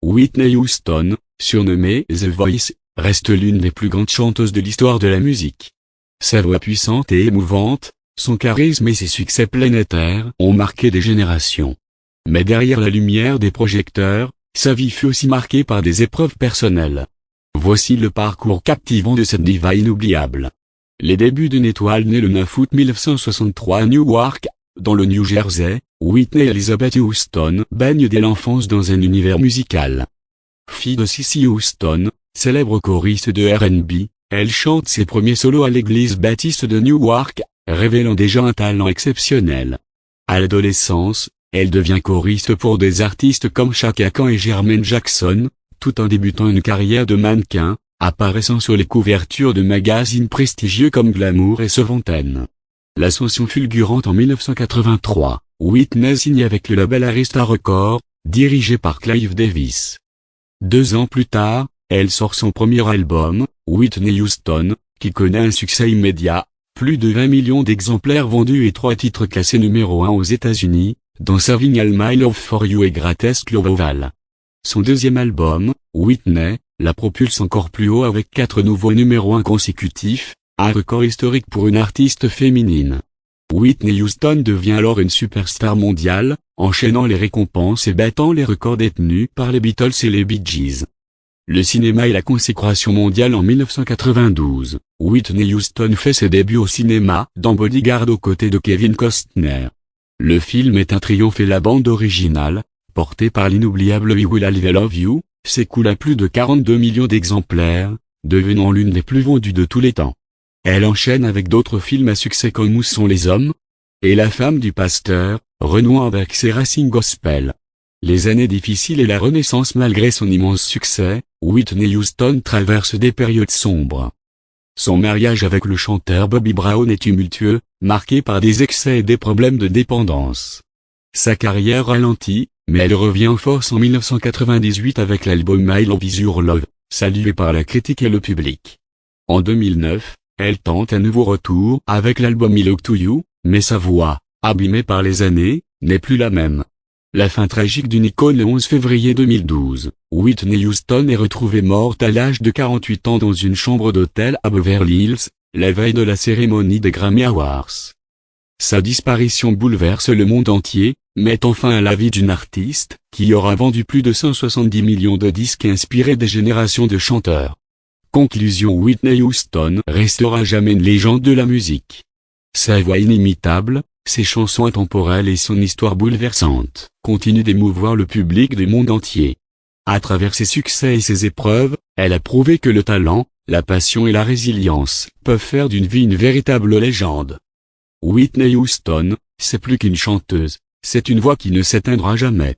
Whitney Houston, surnommée The Voice, reste l'une des plus grandes chanteuses de l'histoire de la musique. Sa voix puissante et émouvante, son charisme et ses succès planétaires ont marqué des générations. Mais derrière la lumière des projecteurs, sa vie fut aussi marquée par des épreuves personnelles. Voici le parcours captivant de cette diva inoubliable. Les débuts d'une étoile née le 9 août 1963 à Newark, dans le New Jersey, Whitney Elizabeth Houston baigne dès l'enfance dans un univers musical. Fille de Cissy Houston, célèbre choriste de R&B, elle chante ses premiers solos à l'église baptiste de Newark, révélant déjà un talent exceptionnel. À l'adolescence, elle devient choriste pour des artistes comme Chaka Khan et Jermaine Jackson, tout en débutant une carrière de mannequin, apparaissant sur les couvertures de magazines prestigieux comme Glamour et Seventeen. L'ascension fulgurante en 1983, Whitney signe avec le label Arista Records, dirigé par Clive Davis. 2 ans plus tard, elle sort son premier album, Whitney Houston, qui connaît un succès immédiat, plus de 20 millions d'exemplaires vendus et 3 titres classés numéro 1 aux États-Unis, dont Serving All My Love For You et Greatest Love of All. Son deuxième album, Whitney, la propulse encore plus haut avec 4 nouveaux numéros 1 consécutifs, un record historique pour une artiste féminine. Whitney Houston devient alors une superstar mondiale, enchaînant les récompenses et battant les records détenus par les Beatles et les Bee Gees. Le cinéma et la consécration mondiale en 1992, Whitney Houston fait ses débuts au cinéma dans Bodyguard aux côtés de Kevin Costner. Le film est un triomphe et la bande originale, portée par l'inoubliable We Will Always Love You, s'écoule à plus de 42 millions d'exemplaires, devenant l'une des plus vendues de tous les temps. Elle enchaîne avec d'autres films à succès comme Où sont les hommes? Et La femme du pasteur, renouant avec ses racines gospel. Les années difficiles et la renaissance malgré son immense succès, Whitney Houston traverse des périodes sombres. Son mariage avec le chanteur Bobby Brown est tumultueux, marqué par des excès et des problèmes de dépendance. Sa carrière ralentit, mais elle revient en force en 1998 avec l'album My Love Is Your Love, salué par la critique et le public. En 2009, elle tente un nouveau retour avec l'album I Look to You, mais sa voix, abîmée par les années, n'est plus la même. La fin tragique d'une icône le 11 février 2012, Whitney Houston est retrouvée morte à l'âge de 48 ans dans une chambre d'hôtel à Beverly Hills, la veille de la cérémonie des Grammy Awards. Sa disparition bouleverse le monde entier, mettant fin à la vie d'une artiste, qui aura vendu plus de 170 millions de disques et inspiré des générations de chanteurs. Conclusion: Whitney Houston restera jamais une légende de la musique. Sa voix inimitable, ses chansons intemporelles et son histoire bouleversante continuent d'émouvoir le public du monde entier. À travers ses succès et ses épreuves, elle a prouvé que le talent, la passion et la résilience peuvent faire d'une vie une véritable légende. Whitney Houston, c'est plus qu'une chanteuse, c'est une voix qui ne s'éteindra jamais.